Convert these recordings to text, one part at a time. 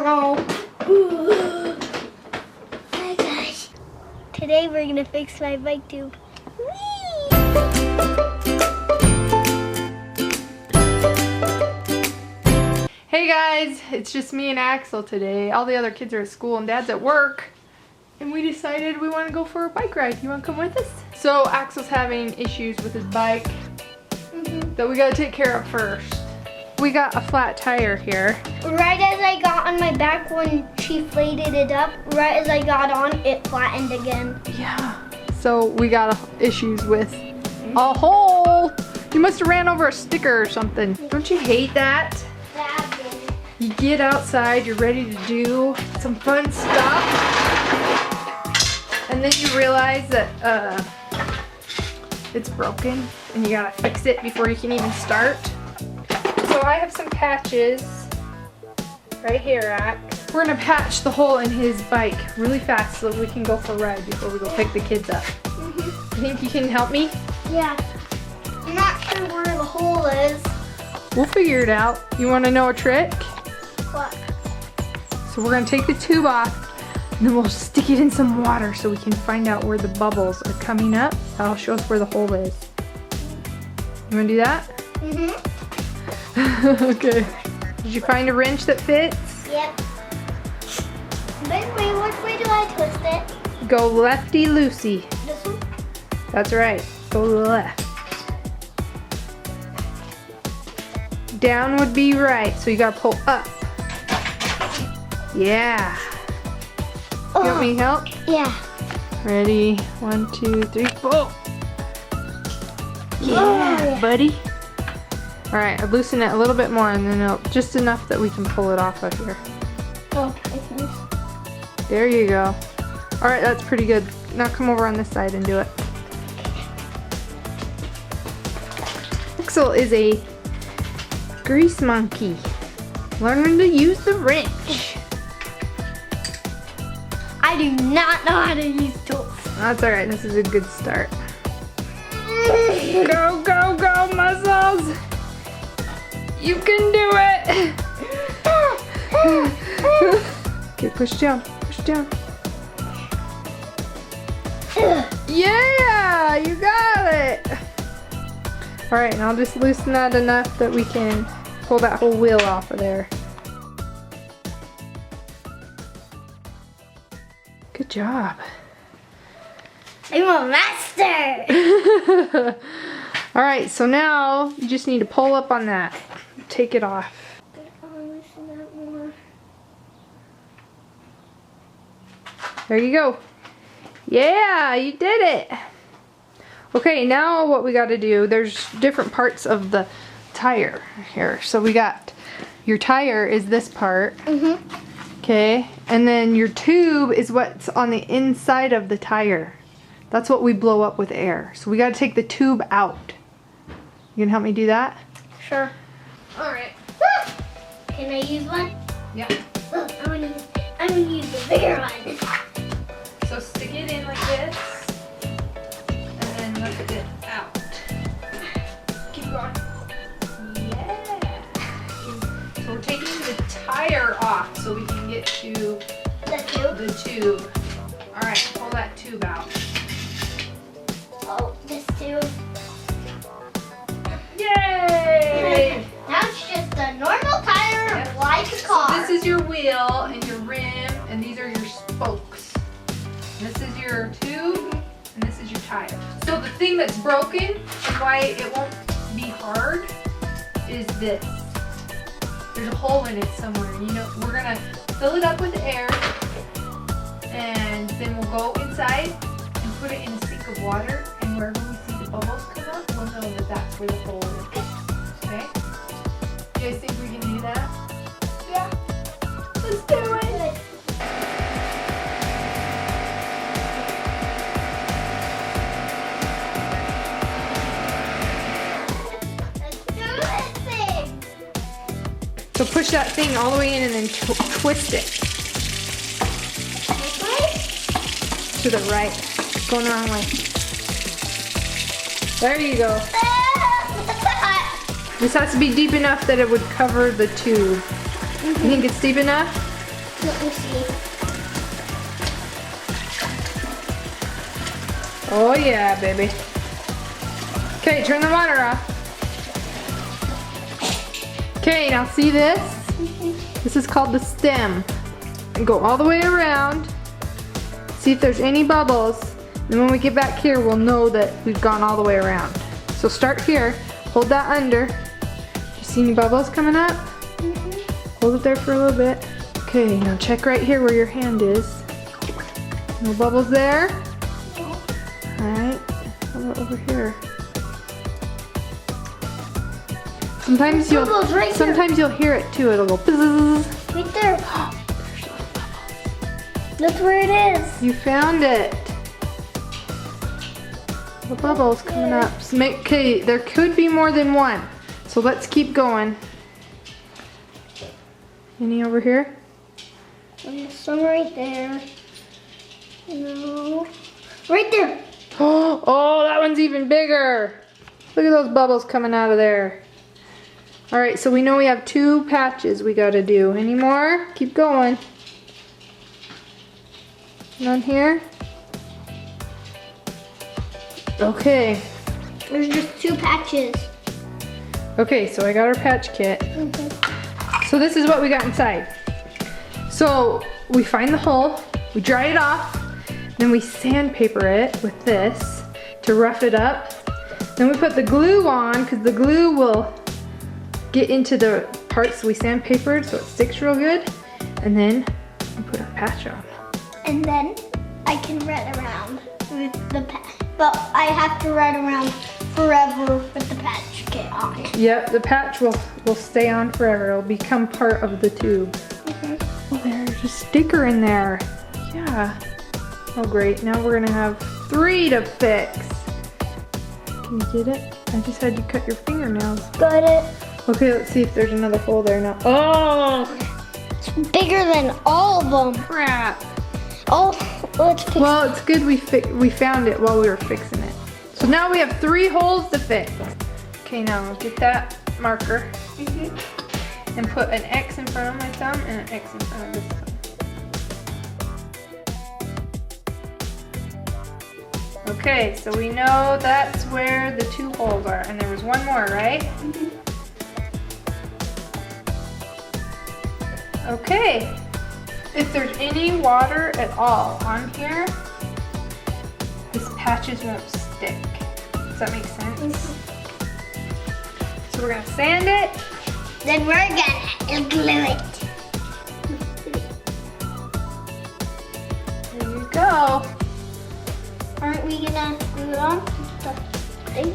row. Oh my gosh. Today we're gonna fix my bike tube. Whee! Hey guys, it's just me and Axel today. All the other kids are at school and Dad's at work. And we decided we want to go for a bike ride. You want to come with us? So Axel's having issues with his bike that we got to take care of first. We got a flat tire here. Right as I got on my back when she flated it up, right as I got on, it flattened again. Yeah. So we got issues with a hole. You must have ran over a sticker or something. Don't you hate that? You get outside, you're ready to do some fun stuff, and then you realize that it's broken and you gotta fix it before you can even start. So I have some patches right here, Ax. We're gonna patch the hole in his bike really fast so that we can go for a ride before we go pick the kids up. You think you can help me? Yeah. I'm not sure where the hole is. We'll figure it out. You wanna know a trick? What? So we're gonna take the tube off and then we'll stick it in some water so we can find out where the bubbles are coming up. That'll show us where the hole is. You wanna do that? Okay. Did you find a wrench that fits? Yep. But wait, which way do I twist it? Go lefty-loosey. This one? That's right. Go to the left. Down would be right, so you gotta pull up. Yeah. You want me to help? Yeah. Ready? 1, 2, 3, 4. Yeah, buddy. All right, I've loosened it a little bit more, and then just enough that we can pull it off of here. Oh, I see. There you go. All right, that's pretty good. Now come over on this side and do it. Axel is a grease monkey, learning to use the wrench. I do not know how to use tools. That's all right. This is a good start. Go, go, go, muscles! You can do it! Okay, push down, push down. Yeah, you got it! Alright, and I'll just loosen that enough that we can pull that whole wheel off of there. Good job. I'm a master! Alright, so now you just need to pull up on that. Take it off. There you go. Yeah, you did it. Okay, now what we got to do, there's different parts of the tire here. So we got, your tire is this part. Okay, and then your tube is what's on the inside of the tire. That's what we blow up with air. So we got to take the tube out. You can help me do that? Sure. All right. Can I use one? Yeah. I'm gonna use the bigger one. So stick it in like this, and then lift it out. Keep going. Yeah. So we're taking the tire off so we can get to the tube. All right, pull that tube out. Oh, this tube. Yay! Now it's just a normal tire like a car. So this is your wheel and your rim, and these are your spokes. This is your tube, and this is your tire. So the thing that's broken and why it won't be hard is this. There's a hole in it somewhere. You know, we're gonna fill it up with air, and then we'll go inside and put it in a sink of water, and wherever we see the bubbles come up, we'll know that that's where the hole is. Okay? You guys think we can do that? Yeah. Let's do it! Let's do this thing. So push that thing all the way in and then twist it. This way? To the right. Going the wrong way. There you go. This has to be deep enough that it would cover the tube. You think it's deep enough? Let me see. Oh yeah, baby. Okay, turn the water off. Okay, now see this? This is called the stem. And go all the way around. See if there's any bubbles. And when we get back here, we'll know that we've gone all the way around. So start here, hold that under. Do you see any bubbles coming up? Hold it there for a little bit. Okay, now check right here where your hand is. No bubbles there? Alright, how about over here? Sometimes you'll hear it too. It'll go buzz. Right there. That's where it is. You found it. The bubbles coming up. So okay, there could be more than one. So let's keep going. Any over here? There's some right there. No. Right there. Oh, that one's even bigger. Look at those bubbles coming out of there. All right, so we know we have 2 patches we gotta do. Any more? Keep going. None here? Okay. There's just 2 patches. Okay, so I got our patch kit. So this is what we got inside. So we find the hole, we dry it off, then we sandpaper it with this to rough it up. Then we put the glue on because the glue will get into the parts we sandpapered so it sticks real good. And then we put our patch on. And then I can run around with the patch. But I have to run around forever with the patch kit on. Yep, the patch will stay on forever. It'll become part of the tube. Oh, there's a sticker in there. Yeah. Oh, great. Now we're gonna have 3 to fix. Can you get it? I just had you cut your fingernails. Got it. Okay, let's see if there's another hole there now. Oh! It's bigger than all of them. Crap. Oh, let's fix it. Well, it's good we found it while we were fixing it. So now we have 3 holes to fix. Okay, now get that marker and put an X in front of my thumb and an X in front of this thumb. Okay, so we know that's where the 2 holes are, and there was one more, right? Okay, if there's any water at all on here, these patches won't stick. Does that make sense? So we're gonna sand it. Then we're gonna glue it. There you go. Aren't we gonna glue it on?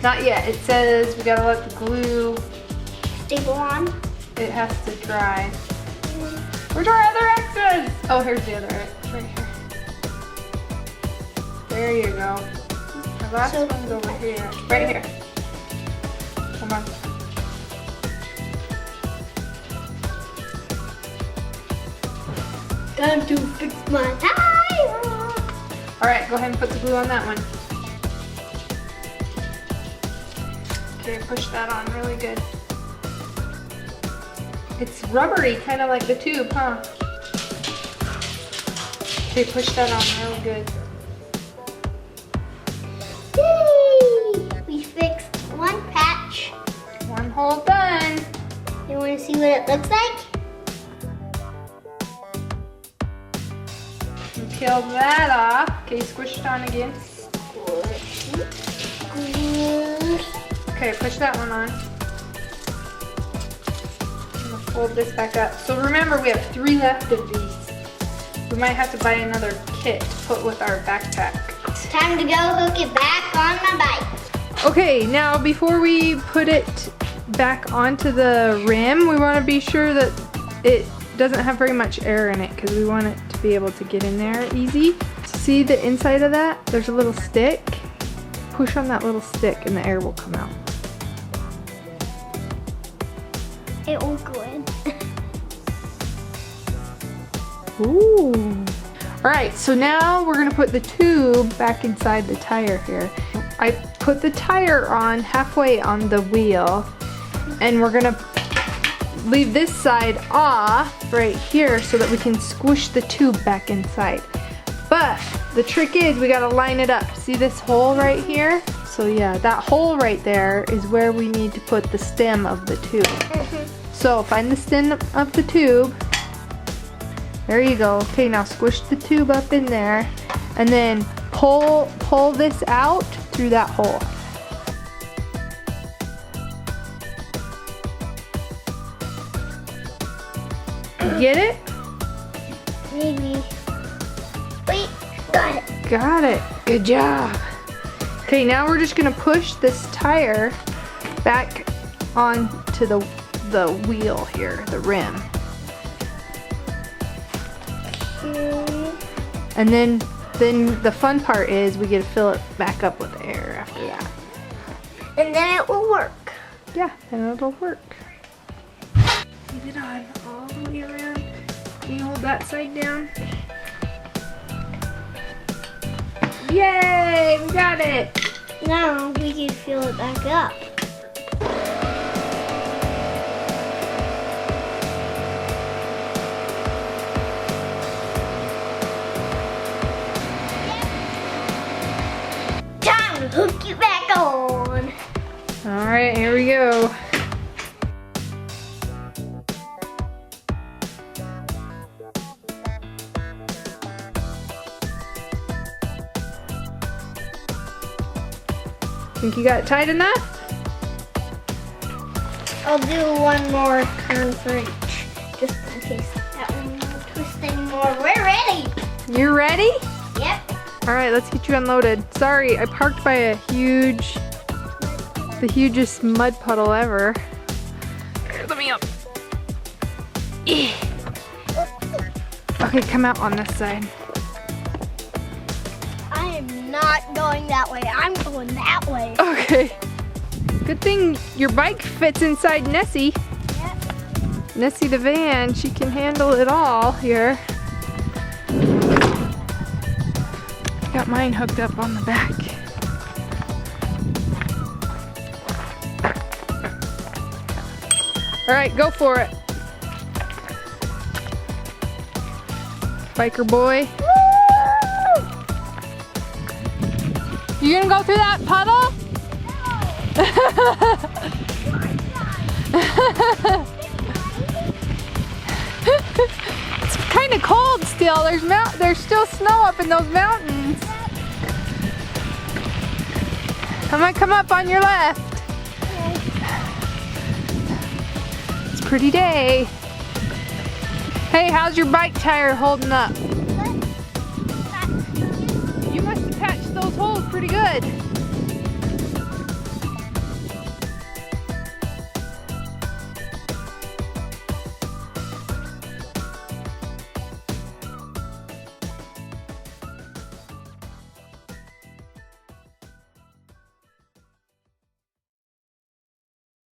Not yet. It says we gotta let the glue Staple on. It has to dry. Where's our other X's? Oh, here's the other X right here. There you go. The last one's over here. Right here. Come on. Time to fix my tire. All right, go ahead and put the glue on that one. Okay, push that on really good. It's rubbery, kind of like the tube, huh? Okay, push that on really good. Yay! We fixed 1 patch. 1 hole done. You want to see what it looks like? And peel that off. Okay, squish it on again. Okay, push that one on. Fold this back up. So remember, we have 3 left of these. We might have to buy another kit to put with our backpack. It's time to go hook it back on my bike. Okay, now before we put it back onto the rim, we want to be sure that it doesn't have very much air in it because we want it to be able to get in there easy. See the inside of that? There's a little stick. Push on that little stick and the air will come out. It won't go in. Ooh. All right, so now we're gonna put the tube back inside the tire here. I put the tire on halfway on the wheel, and we're gonna leave this side off right here so that we can squish the tube back inside. But the trick is we gotta line it up. See this hole right here? So yeah, that hole right there is where we need to put the stem of the tube. So find the stem of the tube. There you go. Okay, now squish the tube up in there and then pull this out through that hole. Get it? Maybe. Wait, got it. Got it. Good job. Okay, now we're just gonna push this tire back onto the wheel here, the rim. And then the fun part is we get to fill it back up with air after that. And then it will work. Yeah, then it'll work. Leave it on all the way around. Can you hold that side down? Yay, we got it. Now we can fill it back up. Time to hook it back on. All right, here we go. Think you got it tight enough? I'll do one more turn for each, just in case that one won't twist anymore. We're ready. You ready? Yep. All right, let's get you unloaded. Sorry, I parked by the hugest mud puddle ever. Here, let me up. Okay, come out on this side. I am not going that way. I'm going that way. Okay. Good thing your bike fits inside Nessie. Yep. Nessie the van, she can handle it all here. Got mine hooked up on the back. All right, go for it. Biker boy. You gonna go through that puddle? It's kind of cold still. There's still snow up in those mountains. I'm gonna come up on your left. It's a pretty day. Hey, how's your bike tire holding up? You must have patched those holes pretty good.